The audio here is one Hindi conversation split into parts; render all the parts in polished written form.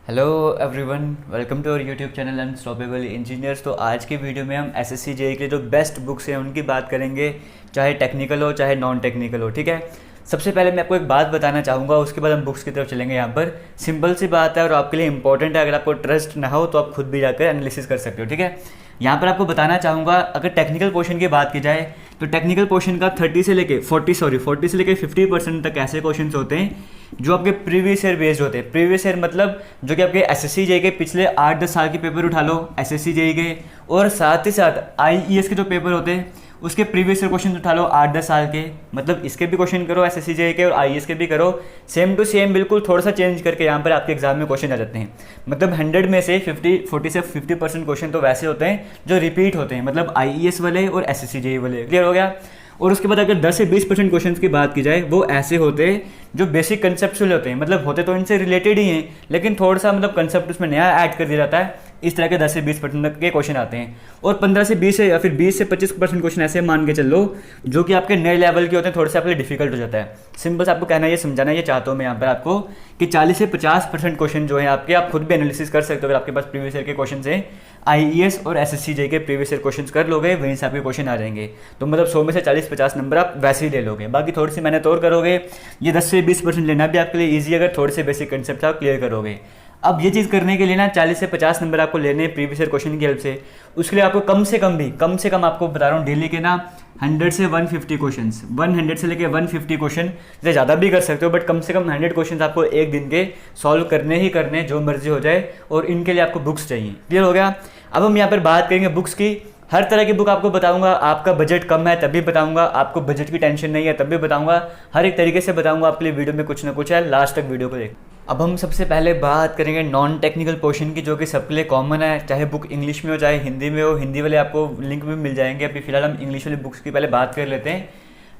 Hello everyone, welcome to our YouTube channel unstoppable engineers. तो आज की वीडियो में हम एसएससी जेईई के जो बेस्ट बुक्स हैं उनकी बात करेंगे, चाहे टेक्निकल हो चाहे नॉन टेक्निकल हो। ठीक है, सबसे पहले मैं आपको एक बात बताना चाहूँगा, उसके बाद हम बुक्स की तरफ चलेंगे। यहाँ पर सिंपल सी बात है और आपके लिए इंपॉर्टेंट है। अगर आपको ट्रस्ट ना हो तो आप खुद भी जाकर एनालिसिस कर सकते हो। ठीक है, यहाँ पर आपको बताना चाहूँगा, अगर टेक्निकल पोर्शन की बात की जाए तो टेक्निकल पोर्शन का 40 से लेके 50% तक ऐसे क्वेश्चन होते हैं जो आपके प्रीवियस ईयर बेस्ड होते हैं। प्रीवियस ईयर मतलब जो कि आपके एसएससी जेईई के पिछले 8-10 साल के पेपर उठा लो एसएससी जेईई के, और साथ ही साथ आईईएस के जो पेपर होते हैं उसके प्रीवियस ईयर क्वेश्चन उठा लो 8-10 साल के। मतलब इसके भी क्वेश्चन करो एसएससी जेईई के और आईईएस के भी करो, सेम टू सेम बिल्कुल थोड़ा सा चेंज करके यहाँ पर आपके एग्जाम में क्वेश्चन आ जाते हैं। मतलब 100 में से 40 से 50% क्वेश्चन तो वैसे होते हैं जो रिपीट होते हैं, मतलब आईईएस वाले और एसएससी जेईई वाले। क्लियर हो गया। और उसके बाद अगर 10 से 20% क्वेश्चन की बात की जाए, वो ऐसे होते हैं जो बेसिक कंसेप्चुअल होते हैं, मतलब होते तो इनसे रिलेटेड ही हैं लेकिन थोड़ा सा मतलब कंसेप्ट उसमें नया ऐड कर दिया जाता है। इस तरह के 10 से 20% तक के क्वेश्चन आते हैं। और 15 से 20 या फिर 20 से 25% क्वेश्चन ऐसे मान के चल लो जो कि आपके नए लेवल के होते हैं, थोड़ा सा आपके लिए डिफिकल्ट हो जाता है। सिंपल से आपको कहना ये समझाना ये चाहता हूँ मैं यहाँ पर आपको कि 40 से 50% क्वेश्चन जो है आपके, आप खुद भी एनालिसिस कर सकते हो। अगर आपके पास प्रीवियस ईयर के क्वेश्चन हैं, आईईएस और एसएससी जेईई के प्रीवियस ईयर क्वेश्चन कर लोगे, वहीं से आपके क्वेश्चन आ जाएंगे। तो मतलब 100 में से 40-50 नंबर आप वैसे ही ले लोगे। बाकी थोड़ी सी मेहनत और करोगे, ये 10 से 20% लेना भी आपके लिए ईजी, अगर थोड़े से बेसिक कंसेप्ट आप क्लियर करोगे। अब ये चीज़ करने के लिए ना 40 से 50 नंबर आपको लेने हैं प्रीवियस ईयर क्वेश्चन की हेल्प से। उसके लिए आपको कम से कम आपको बता रहा हूँ डेली के ना 100 से 150 क्वेश्चन, 100 से लेके 150 क्वेश्चन, जैसे ज़्यादा भी कर सकते हो बट कम से कम 100 क्वेश्चन आपको एक दिन के सॉल्व करने ही करने, जो मर्जी हो जाए। और इनके लिए आपको बुक्स चाहिए। क्लियर हो गया। अब हम यहाँ पर बात करेंगे बुक्स की। हर तरह की बुक आपको बताऊंगा। आपका बजट कम है तभी बताऊंगा, आपको बजट की टेंशन नहीं है तब भी बताऊंगा, हर एक तरीके से बताऊंगा आपके लिए। वीडियो में कुछ ना कुछ है, लास्ट तक वीडियो को देख। अब हम सबसे पहले बात करेंगे नॉन टेक्निकल पोर्शन की, जो कि सबके लिए कॉमन है, चाहे बुक इंग्लिश में हो चाहे हिंदी में हो। हिंदी वाले आपको लिंक में मिल जाएंगे। अभी फिलहाल हम इंग्लिश वाली बुक्स की पहले बात कर लेते हैं।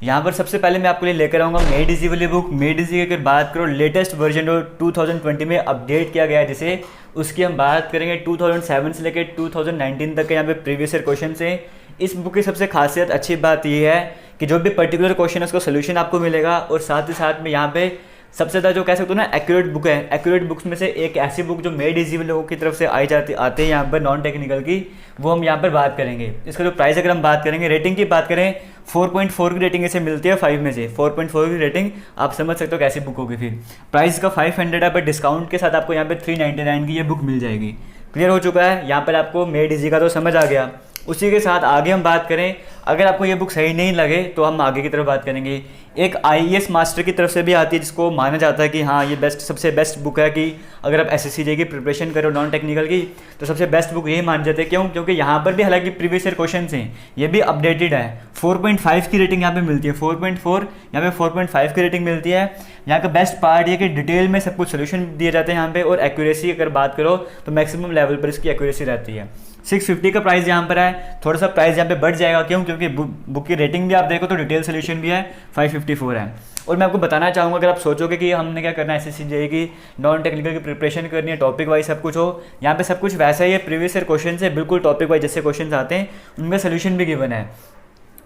यहाँ पर सबसे पहले मैं आपके लिए लेकर आऊँगा मेड इजी वाली बुक। मेड इजी की अगर बात करो, लेटेस्ट वर्जन जो 2020 में अपडेट किया गया है जिसे, उसकी हम बात करेंगे 2007 से लेकर 2019 तक के यहाँ पे प्रीवियस ईयर क्वेश्चन हैं। इस बुक की सबसे खासियत अच्छी बात यह है कि जो भी पर्टिकुलर क्वेश्चन है उसका सोल्यूशन आपको मिलेगा, और साथ ही साथ में यहाँ पे सबसे ज़्यादा जो कह सकते हो ना एक्यूरेट बुक है। एक्यूरेट बुक्स में से एक ऐसी बुक जो मेड इजी लोगों की तरफ से आते हैं यहाँ पर नॉन टेक्निकल की, वो हम यहाँ पर बात करेंगे। इसका जो प्राइस अगर हम बात करेंगे, रेटिंग की बात करें, 4.4 की रेटिंग इसे मिलती है 5 में से। 4.4 की रेटिंग, आप समझ सकते हो कैसी बुक होगी। फिर प्राइस का 500 है, बट डिस्काउंट के साथ आपको यहाँ पे 399 की ये बुक मिल जाएगी। क्लियर हो चुका है। यहाँ पर आपको मेड इजी का तो समझ आ गया। उसी के साथ आगे हम बात करें, अगर आपको ये बुक सही नहीं लगे तो हम आगे की तरफ बात करेंगे। एक आईईएस मास्टर की तरफ से भी आती है जिसको माना जाता है कि हाँ ये सबसे बेस्ट बुक है, कि अगर आप एसएससी जेईई की प्रिपरेशन करो नॉन टेक्निकल की तो सबसे बेस्ट बुक यही मान जाते हैं। क्यों? क्योंकि यहाँ पर भी हालांकि प्रीवियस ईयर क्वेश्चन हैं, ये भी अपडेटेड है। 4.5 की रेटिंग यहाँ पे मिलती है, 4.4 यहाँ पे 4.5 की रेटिंग मिलती है। यहाँ का बेस्ट पार्ट ये कि डिटेल में सब कुछ सोल्यूशन दिए जाते हैं यहाँ पे, और एक्यूरेसी अगर बात करो तो मैक्सिमम लेवल पर इसकी एक्यूरेसी रहती है। 650 का प्राइस यहाँ पर है। थोड़ा सा प्राइस यहाँ पे बढ़ जाएगा। क्यों? क्योंकि बुक की रेटिंग भी आप देखो तो डिटेल सोल्यूशन भी है, 554 है। और मैं आपको बताना चाहूँगा, अगर आप सोचोगे कि हमने क्या करना है एसएससी जेईई की नॉन टेक्निकल की प्रिपरेशन करनी है, टॉपिक वाइज सब कुछ हो, यहाँ पे सब कुछ वैसा ही है। प्रीवियस ईयर क्वेश्चन से बिल्कुल टॉपिक वाइज जैसे क्वेश्चन आते हैं उनका सोल्यूशन भी गिवन है।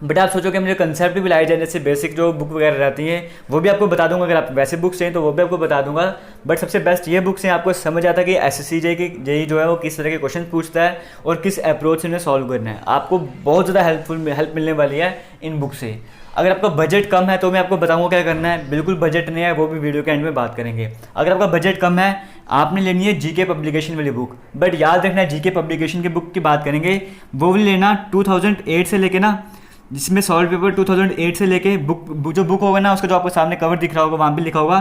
बट आप सोचोगे मुझे कंसेप्ट भी लाए जाए, जैसे बेसिक जो बुक वगैरह रहती हैं वो भी आपको बता दूंगा। अगर आप वैसे बुक्स चाहिए तो वो भी आपको बता दूंगा। बट सबसे बेस्ट ये बुक्स हैं, आपको समझ आता है कि एसएससी जेईई जो है वो किस तरह के क्वेश्चन पूछता है और किस अप्रोच से उन्हें सॉल्व करना है। आपको बहुत ज़्यादा हेल्प मिलने वाली है इन बुक से। अगर आपका बजट कम है तो मैं आपको बताऊंगा क्या करना है। बिल्कुल बजट नहीं है, वो भी वीडियो के एंड में बात करेंगे। अगर आपका बजट कम है, आपने लेनी है जीके पब्लिकेशन वाली बुक। बट याद रखना है, जीके पब्लिकेशन की बुक की बात करेंगे वो भी लेना 2008 से लेके ना, जिसमें सॉल्व पेपर 2008 से लेके जो बुक होगा ना, उसका जो आपको सामने कवर दिख रहा होगा वहाँ पे लिखा होगा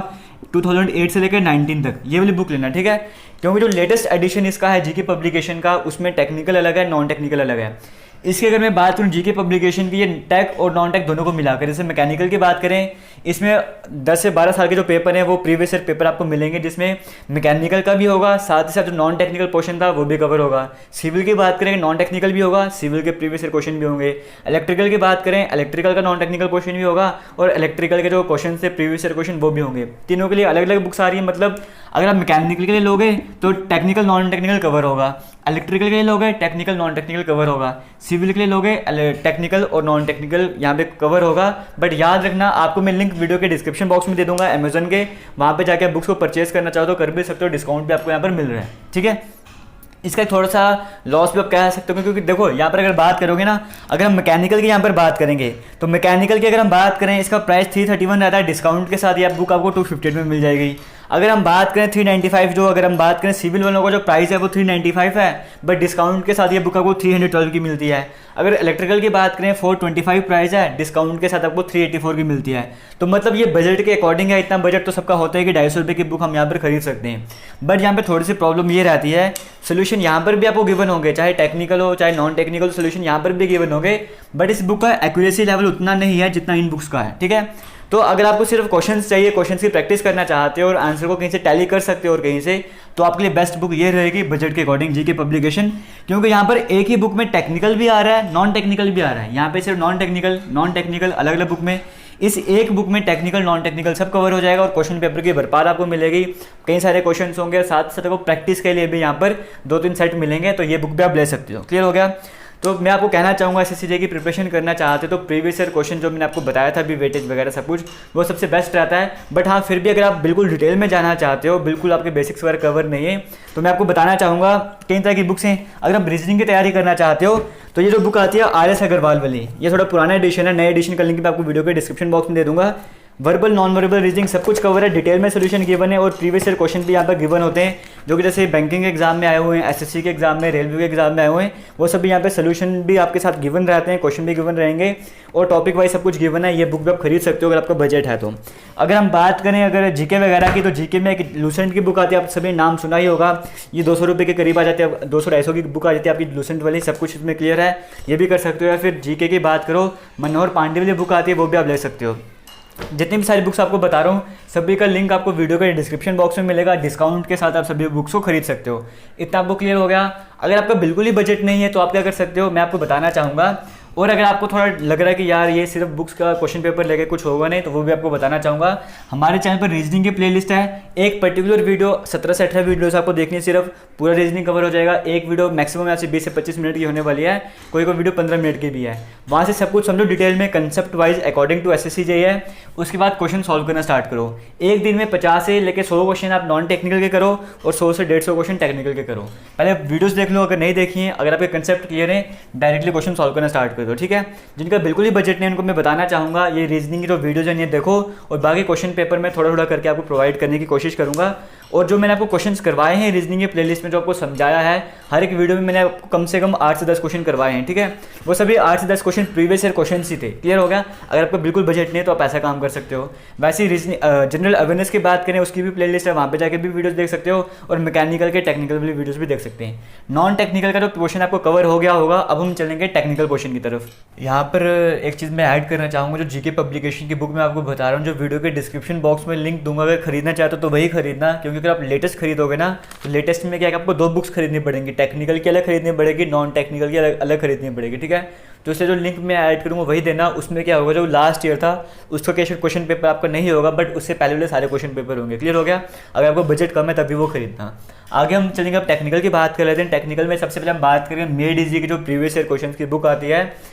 2008 से लेकर 19 तक, ये वाली बुक लेना। ठीक है, क्योंकि जो लेटेस्ट एडिशन इसका है जीके पब्लिकेशन का, उसमें टेक्निकल अलग है, नॉन टेक्निकल अलग है। इसकी अगर मैं बात करूँ जीके पब्लिकेशन की, ये टेक और नॉन टेक दोनों को मिलाकर, जैसे मैकेनिकल की बात करें, इसमें 10 से 12 साल के जो पेपर हैं वो प्रीवियस ईयर पेपर आपको मिलेंगे, जिसमें मैकेनिकल का भी होगा, साथ ही साथ जो नॉन टेक्निकल पोर्शन था वो भी कवर होगा। सिविल की बात करें, नॉन टेक्निकल भी होगा, सिविल के प्रीवियस ईयर क्वेश्चन भी होंगे। इलेक्ट्रिकल की बात करें, इलेक्ट्रिकल का नॉन टेक्निकल पोर्शन भी होगा, और इलेक्ट्रिकल के जो क्वेश्चन थे प्रीवियस ईयर क्वेश्चन वो भी होंगे। तीनों के लिए अलग अलग बुक्स आ रही है। मतलब अगर आप मैकेनिकल के लिए लोगे तो टेक्निकल नॉन टेक्निकल कवर होगा, इलेक्ट्रिकल के लिए लोगे टेक्निकल नॉन टेक्निकल कवर होगा, सिविल के लिए लोगे टेक्निकल और नॉन टेक्निकल यहाँ पे कवर होगा। बट याद रखना, आपको मैं लिंक वीडियो के डिस्क्रिप्शन बॉक्स में दे दूंगा अमेजन के, वहाँ पे जाके आप बुक्स को परचेज करना चाहो तो कर भी सकते हो, डिस्काउंट भी आपको यहाँ पर मिल रहा है, ठीक है। इसका थोड़ा सा लॉस भी आप कह सकते हो, क्योंकि देखो यहाँ पर अगर बात करोगे ना, अगर हम मैकेनिकल की यहाँ पर बात करेंगे तो मैकेनिकल की अगर हम बात करें इसका प्राइस 331 रहता है, डिस्काउंट के साथ ये बुक आपको 258 में मिल जाएगी। अगर हम बात करें 395 जो, अगर हम बात करें सिविल वालों का जो प्राइस है वो 395 है, बट डिस्काउंट के साथ ये बुक आपको 312 की मिलती है। अगर इलेक्ट्रिकल की बात करें 425 प्राइस है, डिस्काउंट के साथ आपको 384 की मिलती है। तो मतलब ये बजट के अकॉर्डिंग है, इतना बजट तो सबका होता है कि 250 रुपये की बुक हम यहाँ पर खरीद सकते हैं। बट यहाँ पर थोड़ी सी प्रॉब्लम ये रहती है, सोल्यूशन यहाँ पर भी आपको गिवन होंगे, चाहे टेक्निकल हो चाहे नॉन टेक्निकल, सोल्यूशन यहाँ पर भी गिवन होंगे, बट इस बुक का एक्यूरेसी लेवल उतना नहीं है जितना इन बुक्स का है, ठीक है। तो अगर आपको सिर्फ क्वेश्चंस चाहिए, क्वेश्चंस की प्रैक्टिस करना चाहते हो और आंसर को कहीं से टैली कर सकते हो और कहीं से, तो आपके लिए बेस्ट बुक ये रहेगी बजट के अकॉर्डिंग जीके पब्लिकेशन, क्योंकि यहाँ पर एक ही बुक में टेक्निकल भी आ रहा है नॉन टेक्निकल भी आ रहा है। यहाँ पे सिर्फ नॉन टेक्निकल अलग अलग बुक में, इस एक बुक में टेक्निकल नॉन टेक्निकल सब कवर हो जाएगा और क्वेश्चन पेपर की भरपार आपको मिलेगी। कई सारे क्वेश्चन होंगे, साथ साथ आपको प्रैक्टिस के लिए भी यहाँ पर 2-3 सेट मिलेंगे, तो ये बुक भी आप ले सकते हो। क्लियर हो गया। तो मैं आपको कहना चाहूँगा एसएससी की प्रिपरेशन करना चाहते हो तो प्रीवियस ईयर क्वेश्चन जो मैंने आपको बताया था, अभी वेटेज वगैरह सब कुछ, वो सबसे बेस्ट रहता है। बट हाँ, फिर भी अगर आप बिल्कुल डिटेल में जाना चाहते हो, बिल्कुल आपके बेसिक्स वगैरह कवर नहीं है, तो मैं आपको बताना चाहूँगा कई तरह की बुक्स हैं। अगर आप रीजनिंग की तैयारी करना चाहते हो तो ये जो बुक आती है RS अग्रवाल वाली, ये थोड़ा पुराना एडिशन है, नए एडिशन का लिंक मैं आपको वीडियो के डिस्क्रिप्शन बॉक्स में दे दूँगा। वर्बल नॉन वर्बल रीजनिंग सब कुछ कवर है, डिटेल में सोल्यूशन गिवन है और प्रीवियस ईयर क्वेश्चन भी यहाँ पर गिवन होते हैं, जो कि जैसे बैंकिंग के एग्जाम में आए हुए हैं, एसएससी के एग्जाम में, रेलवे के एग्जाम में आए हुए हैं, वो सभी यहाँ पे सोल्यूशन भी आपके साथ गिवन रहते हैं, क्वेश्चन भी गिवन रहेंगे और टॉपिक वाइज सब कुछ गिवन है। ये बुक भी आप खरीद सकते हो अगर आपका बजट है तो। अगर हम बात करें अगर जीके वगैरह की, तो जीके में एक लूसेंट की बुक आती है, आप सभी नाम सुना ही होगा, ये 200 रुपये के करीब आ जाती है, 200-250 की बुक आ जाती है आपकी लूसेंट वाली, सब कुछ इसमें क्लियर है, ये भी कर सकते हो। या फिर जीके की बात करो, मनोहर पांडे वाली बुक आती है, वो भी आप ले सकते हो। जितनी भी सारी बुक्स आपको बता रहा हूँ सभी का लिंक आपको वीडियो के डिस्क्रिप्शन बॉक्स में मिलेगा, डिस्काउंट के साथ आप सभी बुक्स को खरीद सकते हो। इतना आपको क्लियर हो गया। अगर आपका बिल्कुल ही बजट नहीं है तो आप क्या कर सकते हो, मैं आपको बताना चाहूँगा। और अगर आपको थोड़ा लग रहा है कि यार ये सिर्फ बुक्स का क्वेश्चन पेपर लेके कुछ होगा नहीं, तो वो भी आपको बताना चाहूँगा। हमारे चैनल पर रीजनिंग की प्लेलिस्ट है, एक पर्टिकुलर वीडियो 17 से 18 वीडियोस आपको देखनी है, सिर्फ पूरा रीजनिंग कवर हो जाएगा। एक वीडियो मैक्सिमम यहाँ से 20 से 25 मिनट की होने वाली है, कोई वीडियो 15 मिनट की भी है। वहाँ से सब कुछ समझो डिटेल में, concept wise according to SSC जे है। उसके बाद क्वेश्चन सॉल्व करना स्टार्ट करो। एक दिन में 50 से लेकर 100 क्वेश्चन आप नॉन टेक्निकल के करो और 100 से 150 क्वेश्चन टेक्निकल के करो। पहले वीडियोस देख लो, अगर नहीं देखी है, अगर आपके कंसेप्ट क्लियर है, डायरेक्टली क्वेश्चन सॉल्व करना स्टार्ट कर दो, ठीक है। जिनका बिल्कुल ही बजट नहीं उनको मैं बताना चाहूँगा ये रीजनिंग की जो वीडियोज है ये देखो, और बाकी क्वेश्चन पेपर में थोड़ा थोड़ा करके आपको प्रोवाइड करने की कोशिश करूँगा। और जो मैंने आपको क्वेश्चंस करवाए हैं रीजनिंग के प्लेलिस्ट में, जो आपको समझाया है, हर एक वीडियो में मैंने आपको कम से कम 8 से 10 क्वेश्चन करवाए हैं, ठीक है। वो सभी 8 से 10 क्वेश्चन प्रीवियस ईयर क्वेश्चन ही थे। क्लियर हो गया। अगर आपका बिल्कुल बजट नहीं है तो आप ऐसा काम कर सकते हो। वैसे ही जनरल अवेयरनेस की बात करें, उसकी भी प्लेलिस्ट है, वहाँ पे जाके भी वीडियोस देख सकते हो और मैकेनिकल के टेक्निकल वाली वीडियोस भी देख सकते हैं। नॉन टेक्निकल का जो क्वेश्चन आपको कवर हो गया होगा, अब हम चलेंगे टेक्निकल क्वेश्चन की तरफ। यहाँ पर एक चीज़ मैं ऐड करना चाहूँगा, जो जीके पब्लिकेशन की बुक मैं आपको बता रहा हूँ, जो वीडियो के डिस्क्रिप्शन बॉक्स में लिंक दूंगा, अगर खरीदना चाहते हो तो वही खरीदना, क्योंकि अगर आप लेटेस्ट खरीदोगे ना तो लेटेस्ट में क्या है, आपको 2 बुक्स खरीदनी पड़ेंगी, टेक्निकल की अलग खरीदनी पड़ेगी, नॉन टेक्निकल की अलग खरीदनी पड़ेगी, ठीक है। तो इससे जो लिंक मैं ऐड करूँगा वही देना। उसमें क्या होगा, जो लास्ट ईयर था उसका क्वेश्चन पेपर आपका नहीं होगा, बट उससे पहले वाले सारे क्वेश्चन पेपर होंगे। क्लियर हो गया। अगर आपको बजट कम है तभी वो खरीदना। आगे हम चलेंगे, अब टेक्निकल की बात कर लेते हैं। टेक्निकल में सबसे पहले हम बात करेंगे मेड इजी की जो प्रीवियस ईयर क्वेश्चन की बुक आती है।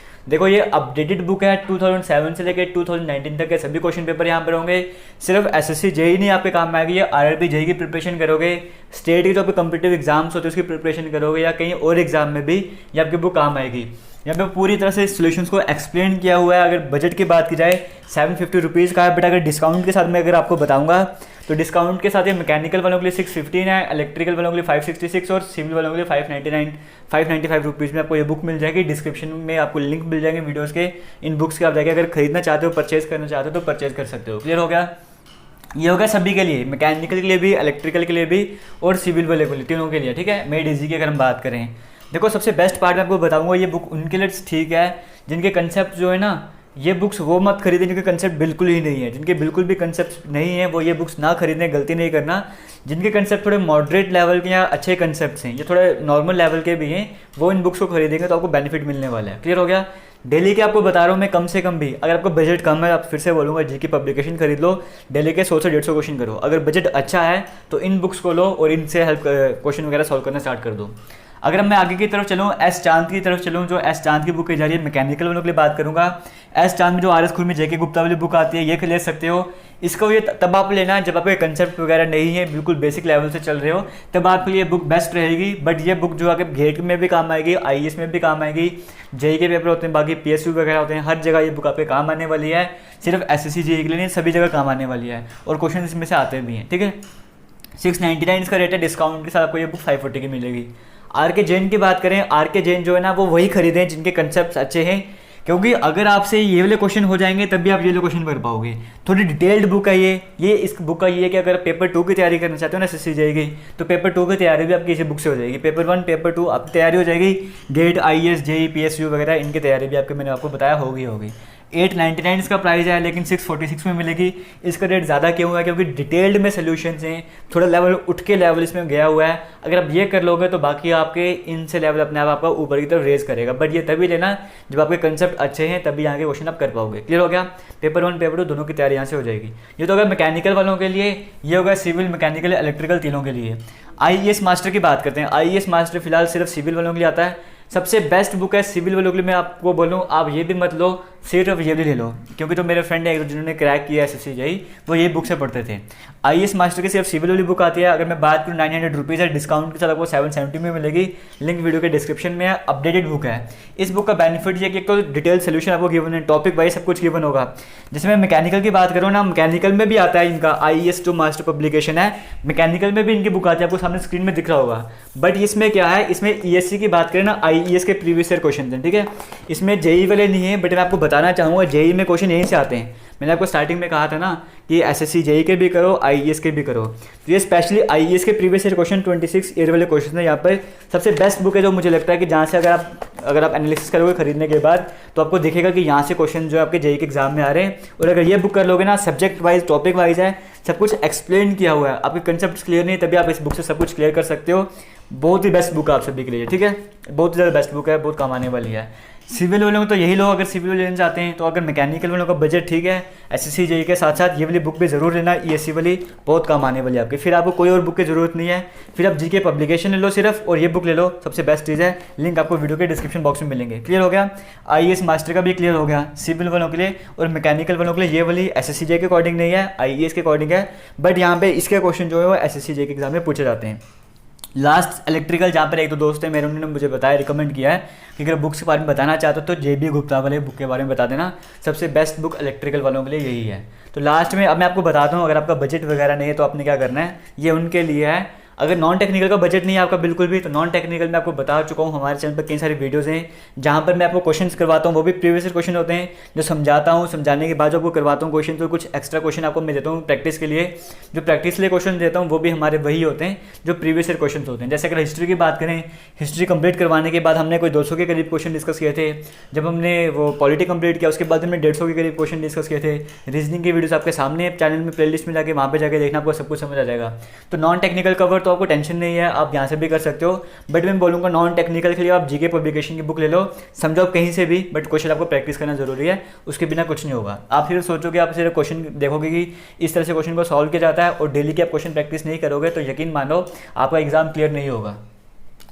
देखो ये अपडेटेड बुक है, 2007 से लेकर 2019 तक के सभी क्वेश्चन पेपर यहाँ पर होंगे। सिर्फ एसएससी जेई नहीं आपके काम में आएगी, ये आरआरबी जेई की प्रिपरेशन करोगे, स्टेट के जो आपके कॉम्पिटिटिव एग्जाम्स होते हैं उसकी प्रिपरेशन करोगे, या कहीं और एग्जाम में भी ये आपकी बुक काम आएगी। यहाँ पे पूरी तरह से सॉल्यूशंस को एक्सप्लेन किया हुआ है। अगर बजट की बात की जाए 750 रुपीज़ का है, बट अगर डिस्काउंट के साथ मैं अगर आपको बताऊंगा तो डिस्काउंट के साथ ये मैकेनिकल वालों के लिए 615 है, इलेक्ट्रिकल वालों के लिए 566 और सिविल वालों के लिए 595 रुपीज़ में आपको ये बुक मिल जाएगी। डिस्क्रिप्शन में आपको लिंक मिल जाएंगे वीडियोज़ के, इन बुक्स के आप जाके अगर खरीदना चाहते हो, परचेज करना चाहते हो तो परचेज कर सकते हो। क्लियर हो गया। ये होगा सभी के लिए, मैकेनिकल के लिए भी, इलेक्ट्रिकल के लिए भी और सिविल वाले के लिए, तीनों के लिए, ठीक है। मेड इजी की अगर हम बात करें, देखो सबसे बेस्ट पार्ट मैं आपको बताऊंगा, ये बुक उनके लिए ठीक है जिनके कंसेप्ट जो है ना, ये बुक्स वो मत खरीदें जिनके कंसेप्ट बिल्कुल ही नहीं है। जिनके बिल्कुल भी कंसेप्ट नहीं है वो ये बुक्स ना खरीदें, गलती नहीं करना। जिनके कंसेप्ट थोड़े मॉडरेट लेवल के या अच्छे कंसेप्ट हैं, ये थोड़े नॉर्मल लेवल के भी हैं, वो इन बुक्स को खरीदेंगे तो आपको बेनिफिट मिलने वाला है। क्लियर हो गया। डेली के आपको बता रहा हूँ मैं, कम से कम भी अगर आपको बजट कम है, आप फिर से बोलूँगा जीके पब्लिकेशन खरीद लो, डेली के 100 से 150 क्वेश्चन करो। अगर बजट अच्छा है तो इन बुक्स को लो और इनसे हेल्प क्वेश्चन वगैरह सॉल्व करना स्टार्ट कर दो। अगर मैं आगे की तरफ चलूँ, एस चांद की तरफ चलूँ, जो एस चांद की बुक कही जा रही है मैकेनिकल वालों के लिए बात करूँगा। एस चांद में जो आर एस खुर में जेके गुप्ता वाली बुक आती है, ये ले सकते हो। इसको ये तब आप लेना जब आपके कंसेप्ट वगैरह नहीं है, बिल्कुल बेसिक लेवल से चल रहे हो, तब आपके लिए बुक बेस्ट रहेगी। बट ये बुक जो आपके गेट में भी काम आएगी, आईएएस में भी काम आएगी, जेई के पेपर होते हैं, बाकी पीएसयू वगैरह होते हैं, हर जगह ये बुक आपके काम आने वाली है। सिर्फ एसएससी जेई के लिए नहीं, सभी जगह काम आने वाली है और क्वेश्चन इसमें से आते भी हैं। ठीक है, 699 इसका रेट है, डिस्काउंट के साथ आपको ये बुक 540 की मिलेगी। आर के जैन की बात करें, आर के जैन जो है ना वो वही खरीदें जिनके कंसेप्ट अच्छे हैं, क्योंकि अगर आपसे ये वाले क्वेश्चन हो जाएंगे तब भी आप ये वाले क्वेश्चन कर पाओगे। थोड़ी डिटेल्ड बुक है ये इस बुक का ये है कि अगर पेपर 2 की तैयारी करना चाहते हो ना एसएससी जाएगी, तो पेपर 2 की तैयारी भी आपकी इसी बुक से हो जाएगी। पेपर 1 पेपर 2 आपकी तैयारी हो जाएगी, गेट आईएएस जेई पीएसयू वगैरह इनकी तैयारी भी आपके मैंने आपको बताया होगी। 899 इसका प्राइस है, लेकिन 646 में मिलेगी। इसका रेट ज़्यादा क्यों हुआ है, क्योंकि डिटेल्ड में सोल्यूशंस हैं, थोड़ा लेवल उठ के लेवल इसमें गया हुआ है। अगर आप ये कर लोगे तो बाकी आपके इनसे लेवल अपने आप आपका ऊपर की तरफ रेज करेगा। बट ये तभी लेना जब आपके कंसेप्ट अच्छे हैं, तभी यहाँ के क्वेश्चन आप कर पाओगे। क्लियर हो गया, पेपर 1 पेपर 2 दोनों की तैयारी यहाँ से हो जाएगी। ये तो होगा मैकेनिकल वालों के लिए, ये होगा सिविल मैकेनिकल इलेक्ट्रिकल तीनों के लिए। आईएएस मास्टर की बात करते हैं। आईएएस मास्टर फिलहाल सिर्फ सिविल वालों के लिए आता है। सबसे बेस्ट बुक है सिविल वालों के लिए, मैं आपको बोलूँ आप ये भी मत लो, सिर्फ ये भी ले लो, क्योंकि तो मेरे फ्रेंड है जिन्होंने क्रैक किया एसएससी जेई, वो ये बुक से पढ़ते थे। आईएएस मास्टर की सिर्फ सिविल वाली बुक आती है। अगर मैं बात करूँ 900 रुपीज़ है, डिस्काउंट के साथ आपको 770 में मिलेगी। लिंक वीडियो के डिस्क्रिप्शन में है। अपडेटेड बुक है। इस बुक का बेनिफिट ये कि एक तो डिटेल सोल्यूशन आपको गिवन है, टॉपिक वाइज सब कुछ गिवन होगा। जैसे मैं मैकेनिकल की बात करूँ ना, मैकेनिकल में भी आता है इनका आईएएस जो मास्टर पब्लिकेशन है, मैकेनिकल में भी इनकी बुक आती है, आपको सामने स्क्रीन में दिख रहा होगा। बट इसमें क्या है, इसमें ईएससी की बात करें ना, आईएएस के प्रीवियस ईयर क्वेश्चन हैं। ठीक है, इसमें जेई वाले नहीं है, बट मैं आपको बताना चाहूँगा जेई में क्वेश्चन यहीं से आते हैं। मैंने आपको स्टार्टिंग में कहा था ना कि एसएससी जेई के भी करो, आईएएस के भी करो, तो ये स्पेशली आईएएस के प्रीवियस ईयर क्वेश्चन 26 ईयर वाले क्वेश्चन है। यहाँ पर सबसे बेस्ट बुक है जो मुझे लगता है कि जहाँ से अगर आप एनालिसिस करोगे खरीदने के बाद, तो आपको दिखेगा कि यहाँ से क्वेश्चन जो आपके जेई के एग्जाम में आ रहे हैं। और अगर ये बुक कर लोगे ना, सब्जेक्ट वाइज टॉपिक वाइज है, सब कुछ एक्सप्लेन किया हुआ है, आपके कंसेप्ट क्लियर नहीं तभी आप इस बुक से सब कुछ क्लियर कर सकते हो। बहुत ही बेस्ट बुक है आप सभी के लिए। ठीक है, बहुत ही ज़्यादा बेस्ट बुक है, बहुत काम आने वाली है। सिविल वालों को तो यही लो अगर सिविल लेना चाहते हैं। तो अगर मैकेनिकल वालों का बजट ठीक है, एसएससी जेई के साथ साथ ये वाली बुक भी ज़रूर लेना, ईएससी वाली बहुत काम आने वाली है आपकी। फिर आपको कोई और बुक की ज़रूरत नहीं है, फिर आप जीके पब्लिकेशन ले लो सिर्फ, और ये बुक ले लो, सबसे बेस्ट चीज़ है। लिंक आपको वीडियो के डिस्क्रिप्शन बॉक्स में मिलेंगे। क्लियर हो गया, आईएएस मास्टर का भी क्लियर हो गया, सिविल वालों के लिए। और मैकेनिकल वालों के लिए ये वाली एसएससी जेई के अकॉर्डिंग नहीं है, आईएएस के अकॉर्डिंग है, बट यहाँ पे इसके क्वेश्चन जो है वो एसएससी जेई के एग्जाम में पूछे जाते हैं। लास्ट इलेक्ट्रिकल, जहाँ पर एक दो दोस्त हैं मेरे, उन्होंने मुझे बताया, रिकमेंड किया है कि अगर बुक्स के बारे में बताना चाहते हो तो जेबी गुप्ता वाले बुक के बारे में बता देना। सबसे बेस्ट बुक इलेक्ट्रिकल वालों के लिए यही है। तो लास्ट में अब मैं आपको बताता हूँ, अगर आपका बजट वगैरह नहीं है तो आपने क्या करना है, ये उनके लिए है। अगर नॉन टेक्निकल का बजट नहीं है आपका बिल्कुल भी, तो नॉन टेक्निकल में आपको बता चुका हूँ, हमारे चैनल पर कई सारी वीडियोज़ हैं जहाँ पर मैं आपको क्वेश्चंस करवाता हूँ, वो भी प्रीवियस क्वेश्चन होते हैं जो समझाता हूँ, समझाने के बाद जो आपको करवाता हूँ क्वेश्चन, तो कुछ एक्स्ट्रा क्वेश्चन आपको मैं देता हूँ प्रैक्टिस के लिए। जो प्रैक्टिस के लिए क्वेश्चन देता हूँ वो भी हमारे वही होते हैं जो प्रीवियस ईयर क्वेश्चन होते हैं। जैसे अगर हिस्ट्री की बात करें, हिस्ट्री कंप्लीट करवाने के बाद हमने कोई 200 के करीब क्वेश्चन डिस्कस किए थे। जब हमने वो पॉलिटी कंप्लीट किया उसके बाद हमने 150 के करीब क्वेश्चन डिस्कस किए थे। रीजनिंग की वीडियोस आपके सामने चैनल में प्लेलिस्ट में जाके वहाँ पे जाके देखना, आपको सब कुछ समझ आ जाएगा। तो नॉन टेक्निकल कवर तो आपको टेंशन नहीं है, आप यहाँ से भी कर सकते हो। बट मैं बोलूँगा नॉन टेक्निकल के लिए आप जीके पब्लिकेशन की बुक ले लो, समझो आप कहीं से भी, बट क्वेश्चन आपको प्रैक्टिस करना जरूरी है, उसके बिना कुछ नहीं होगा। आप सिर्फ सोचोगे, आप सिर्फ क्वेश्चन देखोगे कि इस तरह से क्वेश्चन को सॉल्व किया जाता है और डेली की आप क्वेश्चन प्रैक्टिस नहीं करोगे, तो यकीन मानो आपका एग्जाम क्लियर नहीं होगा।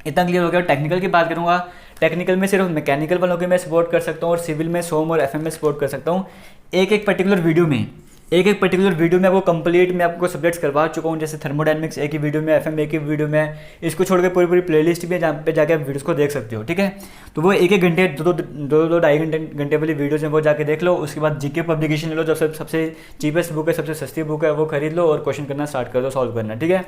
इतना क्लियर हो गया। टेक्निकल की बात करूँगा, टेक्निकल में सिर्फ मैकेनिकल वालों के मैं सपोर्ट कर सकता हूँ और सिविल में सोम और एफएम में सपोर्ट कर सकता हूँ। एक पर्टिकुलर वीडियो में आपको कंप्लीट मैं आपको सब्जेक्ट्स करवा चुका हूँ। जैसे थर्मोडायनेमिक्स एक ही वीडियो में, एफएम एक ही वीडियो में, इसको छोड़ के पूरी प्लेलिस्ट भी है जहाँ पे जाके आप वीडियोस को देख सकते हो। ठीक है, तो वो एक घंटे दो ढाई घंटे वाली वीडियोज़ हैं, वो जाके देख लो। उसके बाद जीके पब्लिकेशन ले लो, जो सबसे चीपेस्ट बुक है, सबसे सस्ती बुक है, वो खरीद लो और क्वेश्चन करना स्टार्ट कर दो, सॉल्व करना। ठीक है,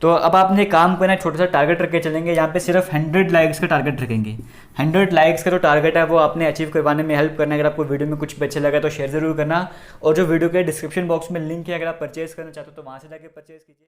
तो अब आपने काम करना है, छोटा सा टारगेट रख के चलेंगे। यहाँ पे सिर्फ 100 लाइक्स का टारगेट रखेंगे। 100 लाइक्स का जो टारगेट है वो आपने अचीव करवाने में हेल्प करना है। अगर आपको वीडियो में कुछ भी अच्छा लगा तो शेयर जरूर करना, और जो वीडियो के डिस्क्रिप्शन बॉक्स में लिंक है, अगर आप परचेज करना चाहते हो तो वहाँ से जाके परचेज कीजिए।